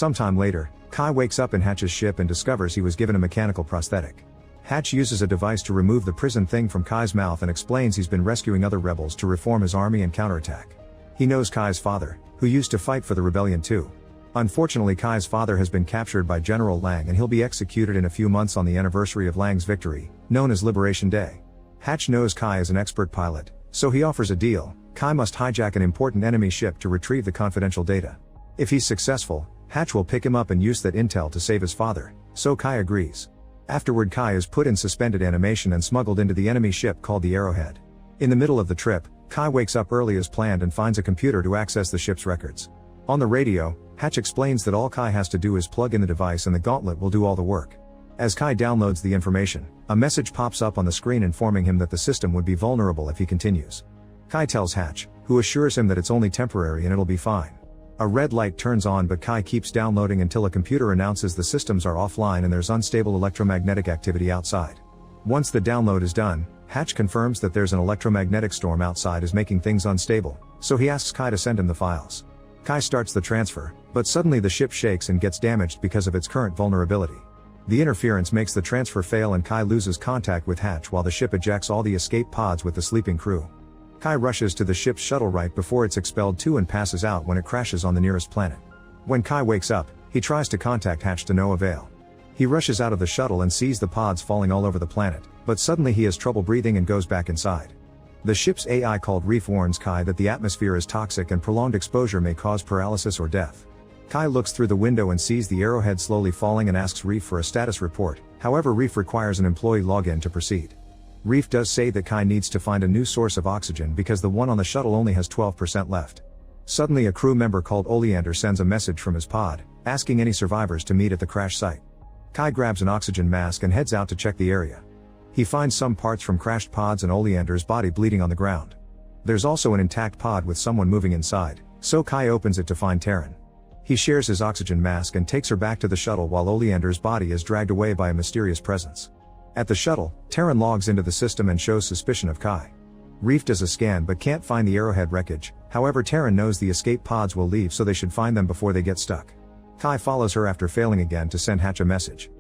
Sometime later, Kai wakes up in Hatch's ship and discovers he was given a mechanical prosthetic. Hatch uses a device to remove the prison thing from Kai's mouth and explains he's been rescuing other rebels to reform his army and counterattack. He knows Kai's father, who used to fight for the rebellion too. Unfortunately, Kai's father has been captured by General Lang and he'll be executed in a few months on the anniversary of Lang's victory, known as Liberation Day. Hatch knows Kai is an expert pilot, so he offers a deal. Kai must hijack an important enemy ship to retrieve the confidential data. If he's successful, Hatch will pick him up and use that intel to save his father, so Kai agrees. Afterward, Kai is put in suspended animation and smuggled into the enemy ship called the Arrowhead. In the middle of the trip, Kai wakes up early as planned and finds a computer to access the ship's records. On the radio, Hatch explains that all Kai has to do is plug in the device and the gauntlet will do all the work. As Kai downloads the information, a message pops up on the screen informing him that the system would be vulnerable if he continues. Kai tells Hatch, who assures him that it's only temporary and it'll be fine. A red light turns on, but Kai keeps downloading until a computer announces the systems are offline and there's unstable electromagnetic activity outside. Once the download is done, Hatch confirms that there's an electromagnetic storm outside is making things unstable, so he asks Kai to send him the files. Kai starts the transfer, but suddenly the ship shakes and gets damaged because of its current vulnerability. The interference makes the transfer fail and Kai loses contact with Hatch while the ship ejects all the escape pods with the sleeping crew. Kai rushes to the ship's shuttle right before it's expelled too and passes out when it crashes on the nearest planet. When Kai wakes up, he tries to contact Hatch to no avail. He rushes out of the shuttle and sees the pods falling all over the planet, but suddenly he has trouble breathing and goes back inside. The ship's AI called Reef warns Kai that the atmosphere is toxic and prolonged exposure may cause paralysis or death. Kai looks through the window and sees the Arrowhead slowly falling and asks Reef for a status report, however Reef requires an employee login to proceed. Reef does say that Kai needs to find a new source of oxygen because the one on the shuttle only has 12% left. Suddenly a crew member called Oleander sends a message from his pod, asking any survivors to meet at the crash site. Kai grabs an oxygen mask and heads out to check the area. He finds some parts from crashed pods and Oleander's body bleeding on the ground. There's also an intact pod with someone moving inside, so Kai opens it to find Terran. He shares his oxygen mask and takes her back to the shuttle while Oleander's body is dragged away by a mysterious presence. At the shuttle, Terran logs into the system and shows suspicion of Kai. Reef does a scan but can't find the Arrowhead wreckage, however Terran knows the escape pods will leave so they should find them before they get stuck. Kai follows her after failing again to send Hatch a message.